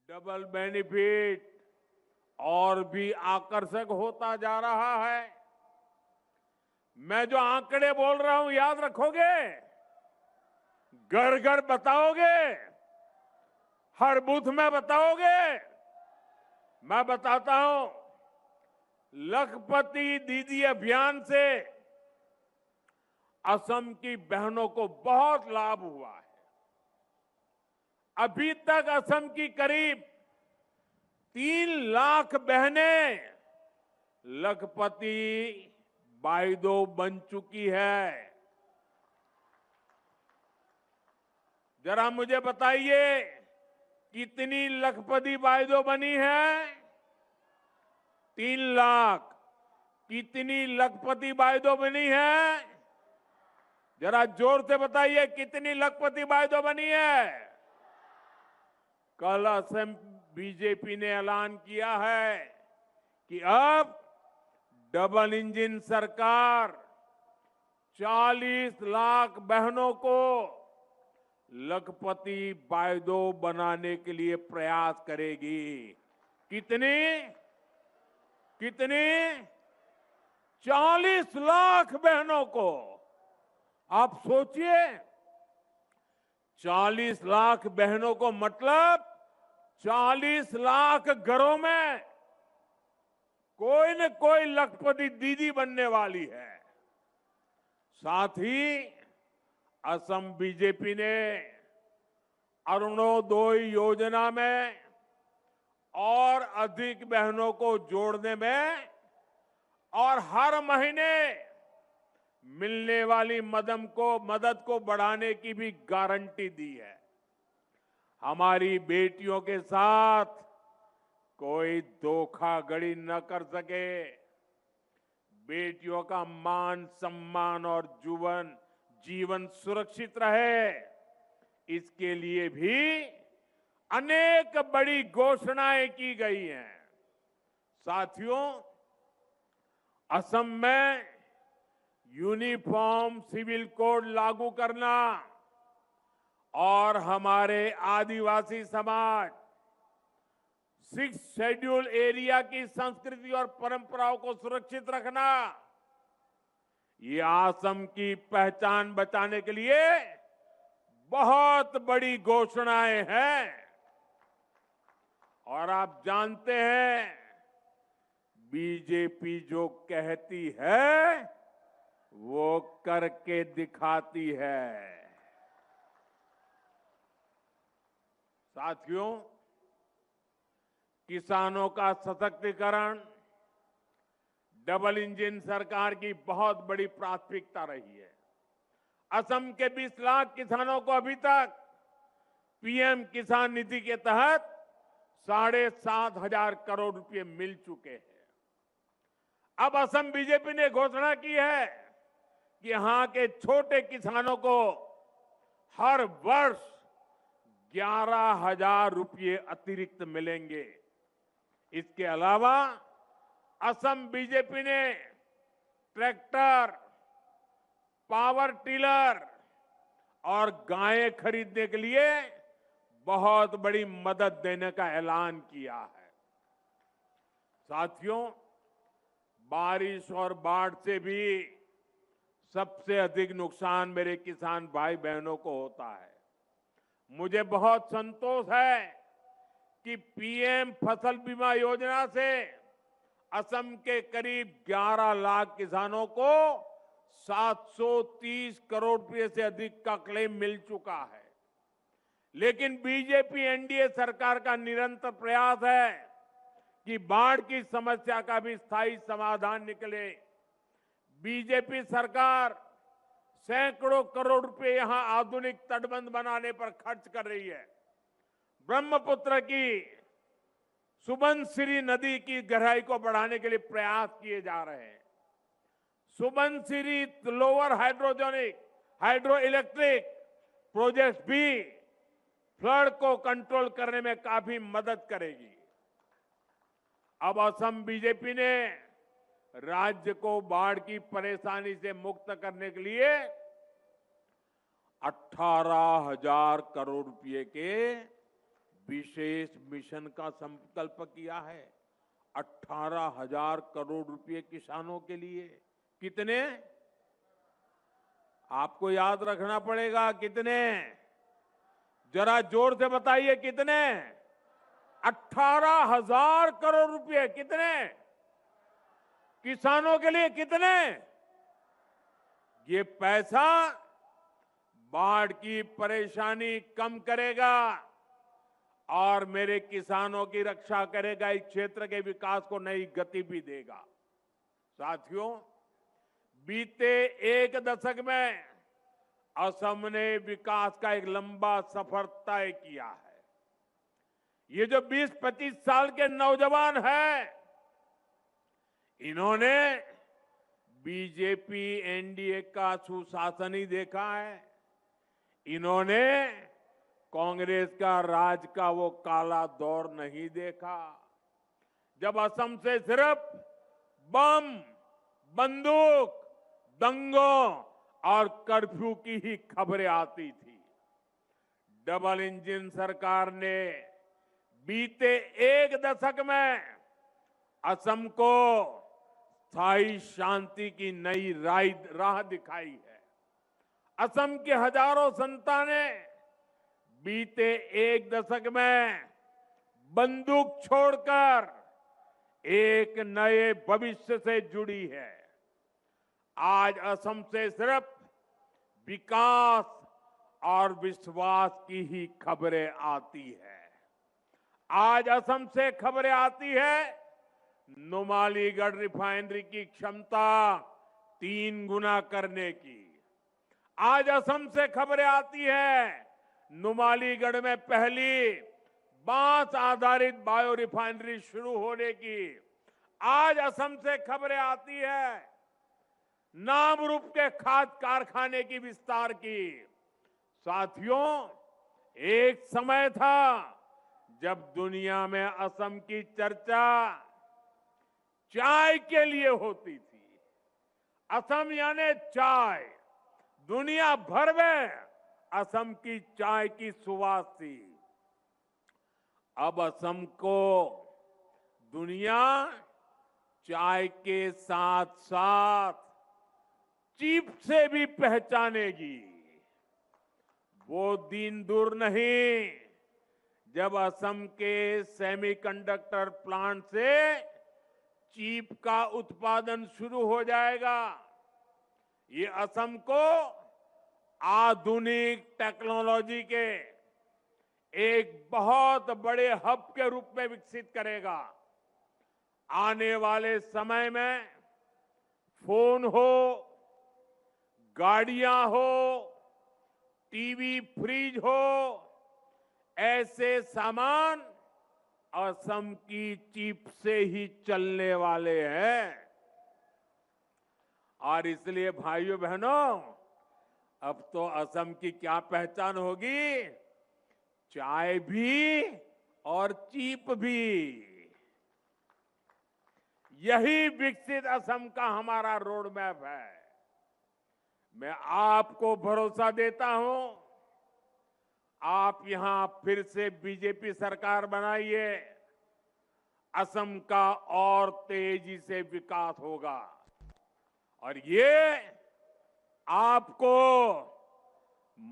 Double benefit और भी आकर्षक होता जा रहा है। मैं जो आंकड़े बोल रहा हूं याद रखोगे? घर घर बताओगे? हर बूथ में बताओगे? मैं बताता हूं, लखपति दीदी अभियान से असम की बहनों को बहुत लाभ हुआ है। अभी तक असम की करीब 3 लाख बहनें लखपति बाइदो बन चुकी है। जरा मुझे बताइए, कितनी लखपति बाइदो बनी है? 3 लाख। कितनी लखपति बाइदो बनी है? जरा जोर से बताइए, कितनी लखपति बाइदो बनी है? कल असम बीजेपी ने ऐलान किया है कि अब डबल इंजन सरकार 40 लाख बहनों को लखपति बाइदो बनाने के लिए प्रयास करेगी। कितनी? कितनी? 40 लाख बहनों को। आप सोचिए, 40 लाख बहनों को, मतलब 40 लाख घरों में कोई न कोई लखपति दीदी बनने वाली है। साथ ही असम बीजेपी ने अरुणोदय योजना में और अधिक बहनों को जोड़ने में और हर महीने मिलने वाली मदद को बढ़ाने की भी गारंटी दी है। हमारी बेटियों के साथ कोई धोखाधड़ी न कर सके, बेटियों का मान सम्मान और जीवन सुरक्षित रहे, इसके लिए भी अनेक बड़ी घोषणाएं की गई हैं। साथियों, असम में यूनिफॉर्म सिविल कोड लागू करना और हमारे आदिवासी समाज 6 शेड्यूल एरिया की संस्कृति और परंपराओं को सुरक्षित रखना, ये असम की पहचान बचाने के लिए बहुत बड़ी घोषणाएं हैं। और आप जानते हैं, बीजेपी जो कहती है वो करके दिखाती है। साथियों, किसानों का सशक्तिकरण डबल इंजन सरकार की बहुत बड़ी प्राथमिकता रही है। असम के 20 लाख किसानों को अभी तक पीएम किसान निधि के तहत 7,500 करोड़ रुपए मिल चुके हैं। अब असम बीजेपी ने घोषणा की है कि यहां के छोटे किसानों को हर वर्ष 11,000 रुपये अतिरिक्त मिलेंगे। इसके अलावा असम बीजेपी ने ट्रैक्टर, पावर टिलर और गायें खरीदने के लिए बहुत बड़ी मदद देने का ऐलान किया है। साथियों, बारिश और बाढ़ से भी सबसे अधिक नुकसान मेरे किसान भाई बहनों को होता है। मुझे बहुत संतोष है कि पीएम फसल बीमा योजना से असम के करीब 11 लाख किसानों को 730 करोड़ रुपए से अधिक का क्लेम मिल चुका है। लेकिन बीजेपी एनडीए सरकार का निरंतर प्रयास है कि बाढ़ की समस्या का भी स्थायी समाधान निकले। बीजेपी सरकार सैकड़ों करोड़ रुपए यहां आधुनिक तटबंध बनाने पर खर्च कर रही है। ब्रह्मपुत्र की सुबनसिरी नदी की गहराई को बढ़ाने के लिए प्रयास किए जा रहे हैं। Subansiri lower hydro electric project भी फ्लड को कंट्रोल करने में काफी मदद करेगी। अब असम बीजेपी ने राज्य को बाढ़ की परेशानी से मुक्त करने के लिए 18,000 करोड़ रुपए के विशेष मिशन का संकल्प किया है। 18,000 करोड़ रुपए किसानों के लिए। कितने? आपको याद रखना पड़ेगा कितने। जरा जोर से बताइए कितने। 18,000 करोड़ रुपए। कितने? किसानों के लिए कितने? ये पैसा बाढ़ की परेशानी कम करेगा और मेरे किसानों की रक्षा करेगा। इस क्षेत्र के विकास को नई गति भी देगा। साथियों, बीते एक दशक में असम ने विकास का एक लंबा सफर तय किया है। ये जो 20-25 साल के नौजवान हैं, इन्होंने बीजेपी एनडीए का सुशासन ही देखा है। इन्होंने कांग्रेस का राज का वो काला दौर नहीं देखा, जब असम से सिर्फ बम, बंदूक, दंगों और कर्फ्यू की ही खबरें आती थी। डबल इंजन सरकार ने बीते एक दशक में असम को स्थायी शांति की नई राह दिखाई है। असम के हजारों संतानें बीते एक दशक में बंदूक छोड़कर एक नए भविष्य से जुड़ी है। आज असम से सिर्फ विकास और विश्वास की ही खबरें आती है। आज असम से खबरें आती है नुमालीगढ़ रिफाइनरी की क्षमता 3 गुना करने की। आज असम से खबरें आती है नुमालीगढ़ में पहली बांस आधारित बायो रिफाइनरी शुरू होने की। आज असम से खबरें आती है नामरूप के खाद कारखाने की विस्तार की। साथियों, एक समय था जब दुनिया में असम की चर्चा चाय के लिए होती थी। असम यानी चाय। दुनिया भर में असम की चाय की सुवास थी। अब असम को दुनिया चाय के साथ साथ चीप से भी पहचानेगी। वो दिन दूर नहीं जब असम के सेमीकंडक्टर प्लांट से चीप का उत्पादन शुरू हो जाएगा। ये असम को आधुनिक टेक्नोलॉजी के एक बहुत बड़े हब के रूप में विकसित करेगा। आने वाले समय में फोन हो, गाड़ियां हो, टीवी, फ्रिज हो, ऐसे सामान असम की चिप से ही चलने वाले हैं। और इसलिए भाइयों बहनों, अब तो असम की क्या पहचान होगी? चाय भी और चिप भी। यही विकसित असम का हमारा रोड मैप है। मैं आपको भरोसा देता हूं, आप यहां फिर से बीजेपी सरकार बनाइए, असम का और तेजी से विकास होगा। और ये आपको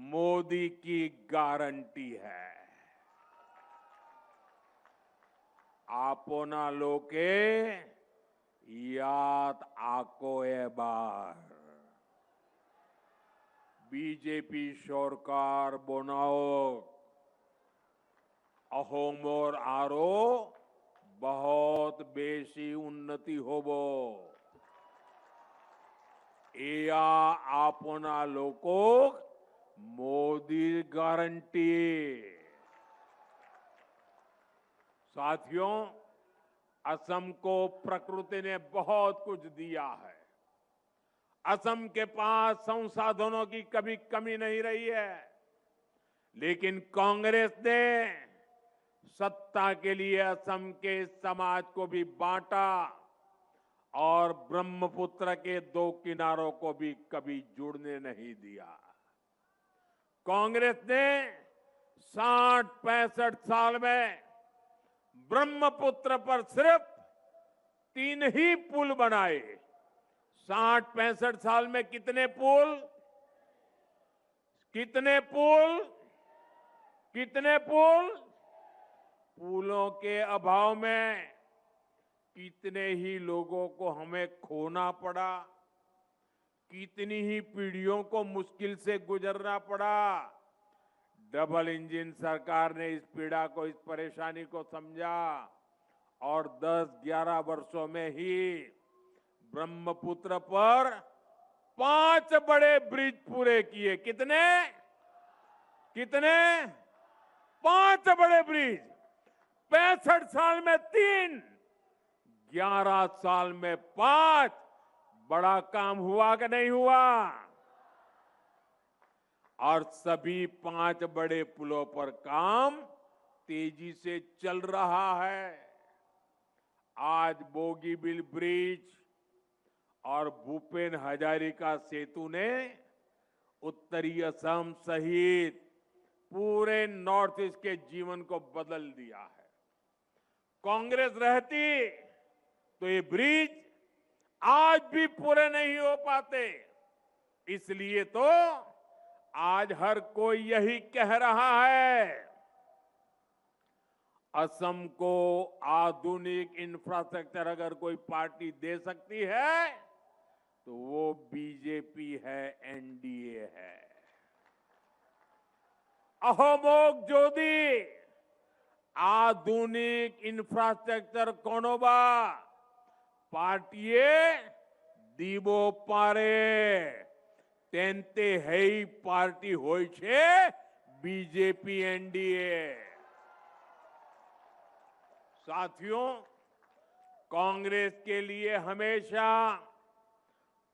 मोदी की गारंटी है। आपना लोके याद आको ए बार बीजेपी सरकार बनाओ अहोमोर आरो बहुत बेसी उन्नति होबो। एया आपना लोको मोदी गारंटी। साथियों, असम को प्रकृति ने बहुत कुछ दिया है। असम के पास संसाधनों की कभी कमी नहीं रही है, लेकिन कांग्रेस ने सत्ता के लिए असम के समाज को भी बांटा और ब्रह्मपुत्र के 2 किनारों को भी कभी जुड़ने नहीं दिया। कांग्रेस ने 60-65 साल में ब्रह्मपुत्र पर सिर्फ 3 ही पुल बनाए। 60-65 साल में कितने पुल? कितने पुल? कितने पुल? पुलों के अभाव में कितने ही लोगों को हमें खोना पड़ा, कितनी ही पीढ़ियों को मुश्किल से गुजरना पड़ा। डबल इंजन सरकार ने इस पीड़ा को, इस परेशानी को समझा और 10-11 वर्षों में ही ब्रह्मपुत्र पर 5 बड़े ब्रिज पूरे किए। कितने? कितने? 5 बड़े ब्रिज। 65 साल में 3, 11 साल में 5। बड़ा काम हुआ कि नहीं हुआ? और सभी 5 बड़े पुलों पर काम तेजी से चल रहा है। आज बोगीबील ब्रिज और भूपेन हजारिका सेतु ने उत्तरी असम सहित पूरे नॉर्थ ईस्ट के जीवन को बदल दिया है। कांग्रेस रहती तो ये ब्रिज आज भी पूरे नहीं हो पाते। इसलिए तो आज हर कोई यही कह रहा है, असम को आधुनिक इंफ्रास्ट्रक्चर अगर कोई पार्टी दे सकती है तो वो बीजेपी है, एनडीए है। अहोमोग जोधी आधुनिक इंफ्रास्ट्रक्चर कोनोबा पार्टीए दीबो पारे तेंते हेई पार्टी होय छे बीजेपी, एनडीए। साथियों, कांग्रेस के लिए हमेशा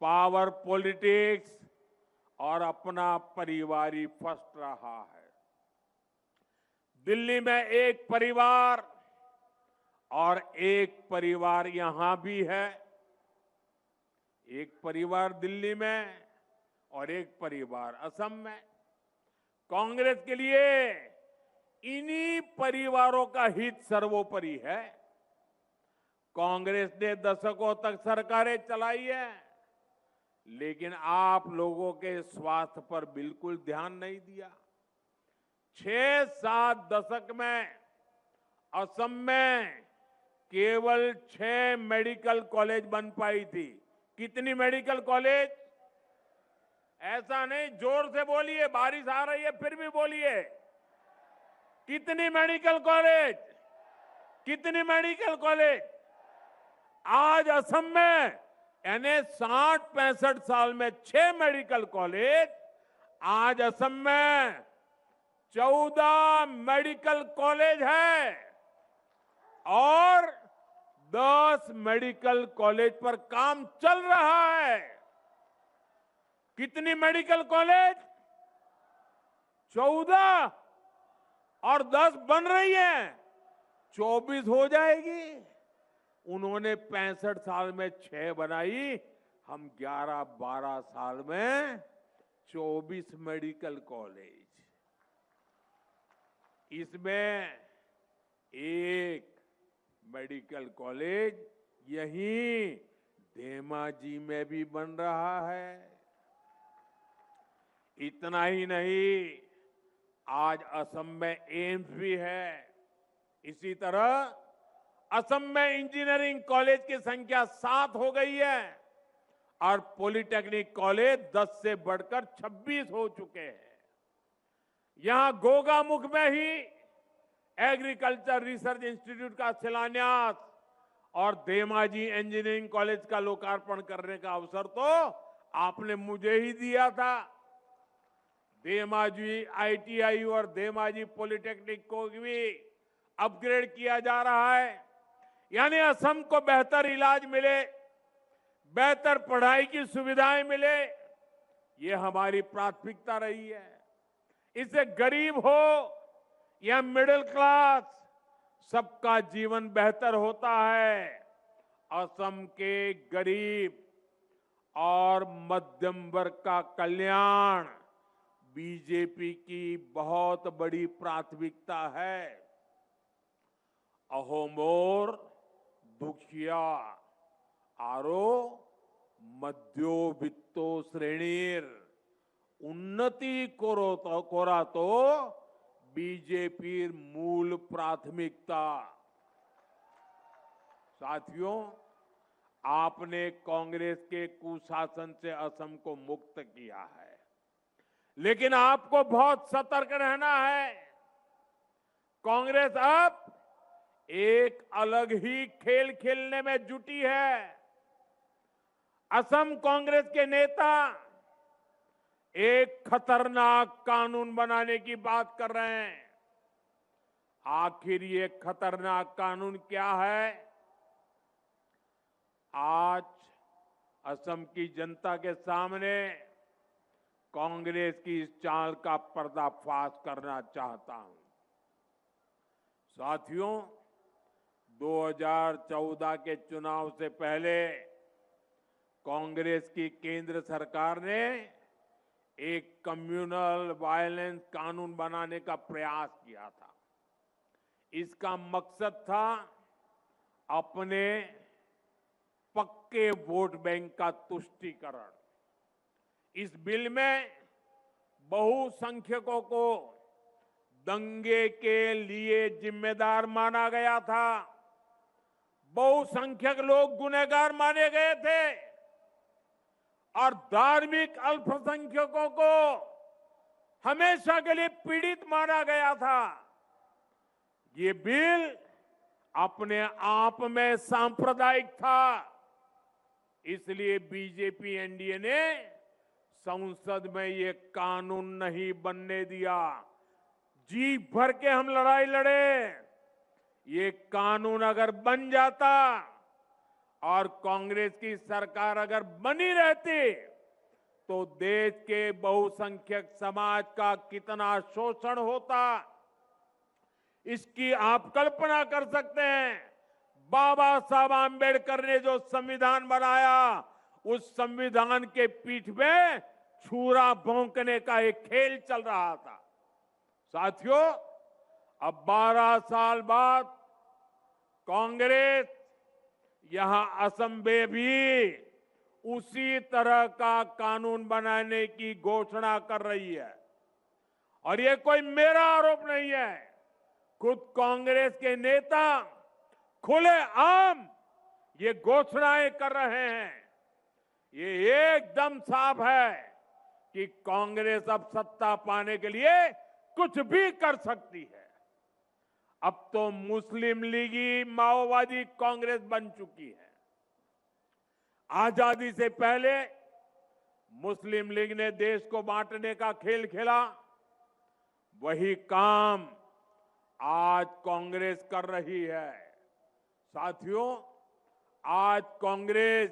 पावर पॉलिटिक्स और अपना परिवारी फर्स्ट रहा है। दिल्ली में एक परिवार और एक परिवार यहां भी है। एक परिवार दिल्ली में और एक परिवार असम में। कांग्रेस के लिए इन्हीं परिवारों का हित सर्वोपरि है। कांग्रेस ने दशकों तक सरकारें चलाई है, लेकिन आप लोगों के स्वास्थ्य पर बिल्कुल ध्यान नहीं दिया। 6-7 दशक में असम में केवल 6 मेडिकल कॉलेज बन पाई थी। कितनी मेडिकल कॉलेज? ऐसा नहीं, जोर से बोलिए, बारिश आ रही है फिर भी बोलिए। कितनी मेडिकल कॉलेज? कितनी मेडिकल कॉलेज? आज असम में यानी 60-65 साल में 6 मेडिकल कॉलेज, आज असम में 14 मेडिकल कॉलेज है और 10 मेडिकल कॉलेज पर काम चल रहा है। कितनी मेडिकल कॉलेज? 14 और 10 बन रही है, 24 हो जाएगी। उन्होंने 65 साल में 6 बनाई, हम 11-12 साल में 24 मेडिकल कॉलेज। इसमें एक मेडिकल कॉलेज यहीं धेमाजी में भी बन रहा है। इतना ही नहीं, आज असम में एम्स भी है। इसी तरह असम में इंजीनियरिंग कॉलेज की संख्या 7 हो गई है और पॉलिटेक्निक कॉलेज 10 से बढ़कर 26 हो चुके हैं। यहां गोगामुख में ही एग्रीकल्चर रिसर्च इंस्टीट्यूट का शिलान्यास और धेमाजी इंजीनियरिंग कॉलेज का लोकार्पण करने का अवसर तो आपने मुझे ही दिया था। धेमाजी आईटीआई और धेमाजी पॉलिटेक्निक को भी अपग्रेड किया जा रहा है, यानी असम को बेहतर इलाज मिले, बेहतर पढ़ाई की सुविधाएं मिले, ये हमारी प्राथमिकता रही है। इससे गरीब हो या मिडिल क्लास, सबका जीवन बेहतर होता है। असम के गरीब और मध्यम वर्ग का कल्याण बीजेपी की बहुत बड़ी प्राथमिकता है। अहो मोर दुखिया आरो मध्योबित्तो श्रेणीर उन्नति कोरा तो बीजेपीर मूल प्राथमिकता। साथियों, आपने कांग्रेस के कुशासन से असम को मुक्त किया है, लेकिन आपको बहुत सतर्क रहना है। कांग्रेस अब एक अलग ही खेल खेलने में जुटी है। असम कांग्रेस के नेता एक खतरनाक कानून बनाने की बात कर रहे हैं। आखिर ये खतरनाक कानून क्या है? आज असम की जनता के सामने कांग्रेस की इस चाल का पर्दाफाश करना चाहता हूं। साथियों, 2014 के चुनाव से पहले कांग्रेस की केंद्र सरकार ने एक कम्युनल वायलेंस कानून बनाने का प्रयास किया था। इसका मकसद था अपने पक्के वोट बैंक का तुष्टीकरण। इस बिल में बहुसंख्यकों को दंगे के लिए जिम्मेदार माना गया था। बहुसंख्यक लोग गुनहगार माने गए थे और धार्मिक अल्पसंख्यकों को हमेशा के लिए पीड़ित माना गया था। ये बिल अपने आप में सांप्रदायिक था। इसलिए बीजेपी एनडीए ने संसद में ये कानून नहीं बनने दिया। जी भर के हम लड़ाई लड़े। ये कानून अगर बन जाता और कांग्रेस की सरकार अगर बनी रहती तो देश के बहुसंख्यक समाज का कितना शोषण होता, इसकी आप कल्पना कर सकते हैं। बाबा साहब आंबेडकर ने जो संविधान बनाया, उस संविधान के पीठ में छुरा भोंकने का एक खेल चल रहा था। साथियों, अब 12 साल बाद कांग्रेस यहां असम में भी उसी तरह का कानून बनाने की घोषणा कर रही है। और ये कोई मेरा आरोप नहीं है, खुद कांग्रेस के नेता खुलेआम ये घोषणाएं कर रहे हैं। ये एकदम साफ है कि कांग्रेस अब सत्ता पाने के लिए कुछ भी कर सकती है। अब तो मुस्लिम लीगी माओवादी कांग्रेस बन चुकी है। आजादी से पहले मुस्लिम लीग ने देश को बांटने का खेल खेला। वही काम आज कांग्रेस कर रही है। साथियों, आज कांग्रेस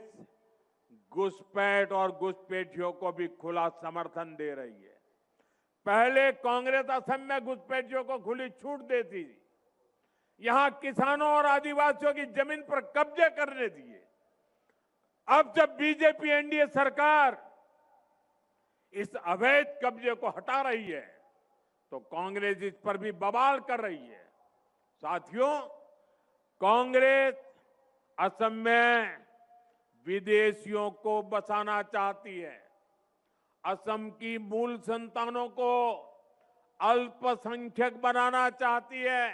घुसपैठ और घुसपैठियों को भी खुला समर्थन दे रही है। पहले कांग्रेस असम में घुसपैठियों को खुली छूट देती थी, यहां किसानों और आदिवासियों की जमीन पर कब्जे करने दिए। अब जब बीजेपी एनडीए सरकार इस अवैध कब्जे को हटा रही है तो कांग्रेस इस पर भी बवाल कर रही है। साथियों, कांग्रेस असम में विदेशियों को बसाना चाहती है। असम की मूल संतानों को अल्पसंख्यक बनाना चाहती है।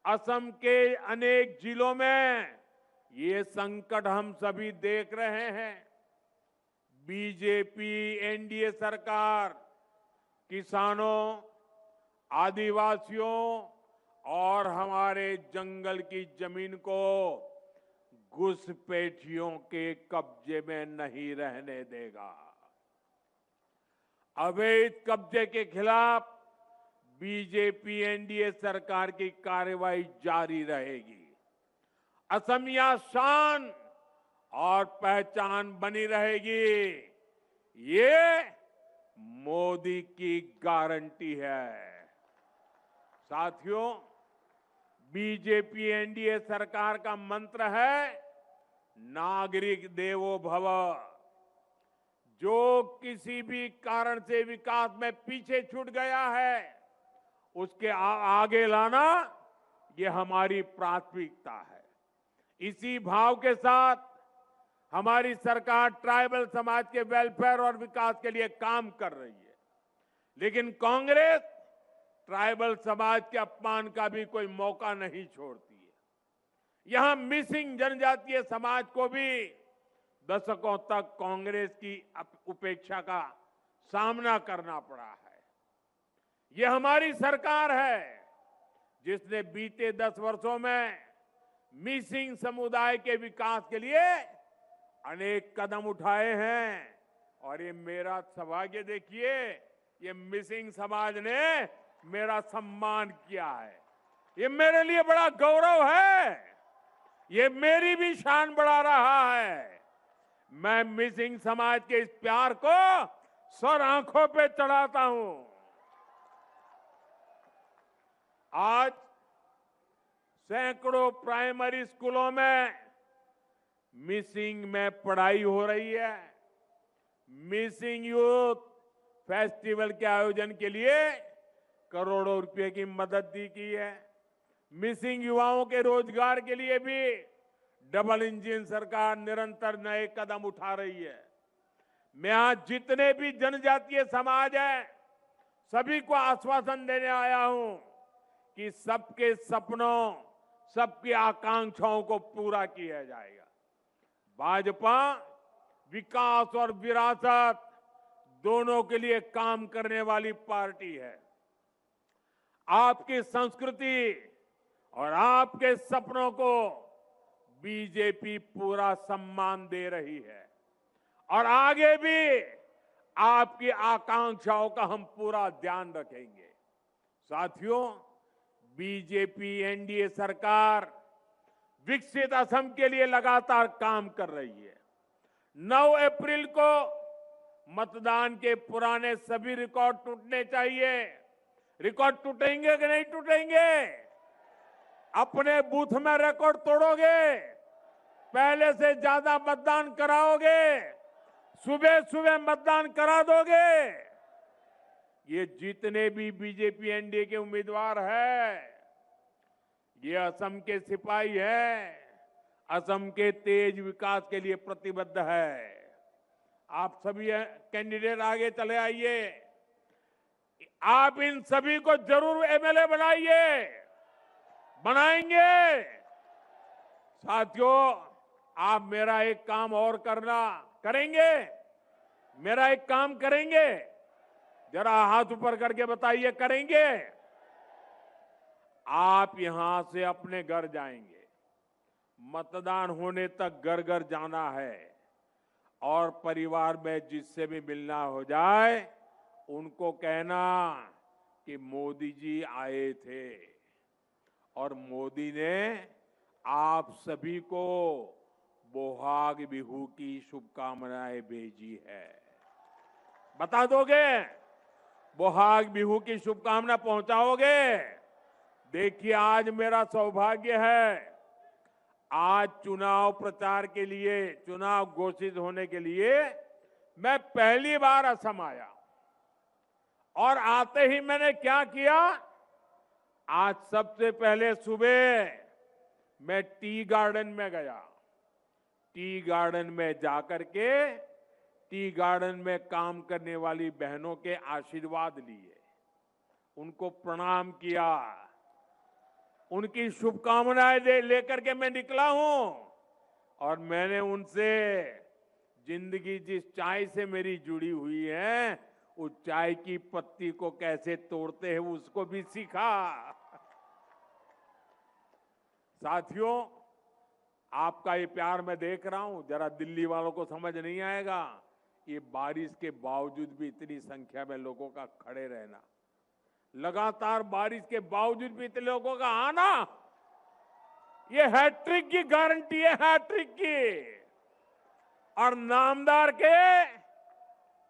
असम के अनेक जिलों में ये संकट हम सभी देख रहे हैं। बीजेपी एनडीए सरकार किसानों, आदिवासियों और हमारे जंगल की जमीन को घुसपैठियों के कब्जे में नहीं रहने देगा। अवैध कब्जे के खिलाफ बीजेपी एनडीए सरकार की कार्रवाई जारी रहेगी। असमिया शान और पहचान बनी रहेगी। ये मोदी की गारंटी है। साथियों, बीजेपी एनडीए सरकार का मंत्र है नागरिक देवो भव। जो किसी भी कारण से विकास में पीछे छूट गया है उसके आगे लाना ये हमारी प्राथमिकता है। इसी भाव के साथ हमारी सरकार ट्राइबल समाज के वेलफेयर और विकास के लिए काम कर रही है। लेकिन कांग्रेस ट्राइबल समाज के अपमान का भी कोई मौका नहीं छोड़ती है। यहां मिसिंग जनजातीय समाज को भी दशकों तक कांग्रेस की उपेक्षा का सामना करना पड़ा है। यह हमारी सरकार है जिसने बीते 10 वर्षों में मिसिंग समुदाय के विकास के लिए अनेक कदम उठाए हैं। और ये मेरा सौभाग्य देखिए, ये मिसिंग समाज ने मेरा सम्मान किया है। ये मेरे लिए बड़ा गौरव है, ये मेरी भी शान बढ़ा रहा है। मैं मिसिंग समाज के इस प्यार को सर आंखों पे चढ़ाता हूं। आज सैकड़ों प्राइमरी स्कूलों में मिसिंग में पढ़ाई हो रही है। मिसिंग यूथ फेस्टिवल के आयोजन के लिए करोड़ों रुपए की मदद दी गई है। मिसिंग युवाओं के रोजगार के लिए भी डबल इंजन सरकार निरंतर नए कदम उठा रही है। मैं आज जितने भी जनजातीय समाज हैं सभी को आश्वासन देने आया हूं कि सबके सपनों, सबकी आकांक्षाओं को पूरा किया जाएगा। भाजपा विकास और विरासत दोनों के लिए काम करने वाली पार्टी है। आपकी संस्कृति और आपके सपनों को बीजेपी पूरा सम्मान दे रही है और आगे भी आपकी आकांक्षाओं का हम पूरा ध्यान रखेंगे। साथियों, बीजेपी एनडीए सरकार विकसित असम के लिए लगातार काम कर रही है। 9 अप्रैल को मतदान के पुराने सभी रिकॉर्ड टूटने चाहिए। रिकॉर्ड टूटेंगे कि नहीं टूटेंगे? अपने बूथ में रिकॉर्ड तोड़ोगे? पहले से ज्यादा मतदान कराओगे? सुबह सुबह मतदान करा दोगे? ये जितने भी बीजेपी एनडीए के उम्मीदवार हैं, ये असम के सिपाही हैं, असम के तेज विकास के लिए प्रतिबद्ध है। आप सभी कैंडिडेट आगे चले आइए। आप इन सभी को जरूर एमएलए बनाइए, बनाएंगे। साथियों, आप मेरा एक काम और करेंगे? मेरा एक काम करेंगे? जरा हाथ ऊपर करके बताइए, करेंगे? आप यहां से अपने घर जाएंगे, मतदान होने तक घर घर जाना है और परिवार में जिससे भी मिलना हो जाए उनको कहना कि मोदी जी आए थे और मोदी ने आप सभी को बोहाग बिहू की शुभकामनाएं भेजी है। बता दोगे? बोहाग बिहू की शुभकामना पहुंचाओगे? देखिए, आज मेरा सौभाग्य है, आज चुनाव प्रचार के लिए, चुनाव घोषित होने के लिए मैं पहली बार असम आया और आते ही मैंने क्या किया? आज सबसे पहले सुबह मैं टी गार्डन में गया। टी गार्डन में जाकर के टी गार्डन में काम करने वाली बहनों के आशीर्वाद लिए, उनको प्रणाम किया, उनकी शुभकामनाएं लेकर के मैं निकला हूं और मैंने उनसे जिंदगी जिस चाय से मेरी जुड़ी हुई है उस चाय की पत्ती को कैसे तोड़ते हैं उसको भी सीखा। साथियों, आपका ये प्यार मैं देख रहा हूं, जरा दिल्ली वालों को समझ नहीं आएगा, ये बारिश के बावजूद भी इतनी संख्या में लोगों का खड़े रहना, लगातार बारिश के बावजूद भी इतने लोगों का आना, ये हैट्रिक की गारंटी है, हैट्रिक की। और नामदार के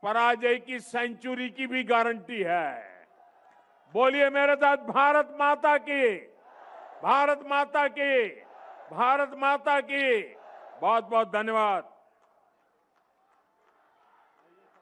पराजय की सेंचुरी की भी गारंटी है। बोलिए मेरे साथ, भारत माता की, भारत माता की, भारत माता की। बहुत बहुत धन्यवाद।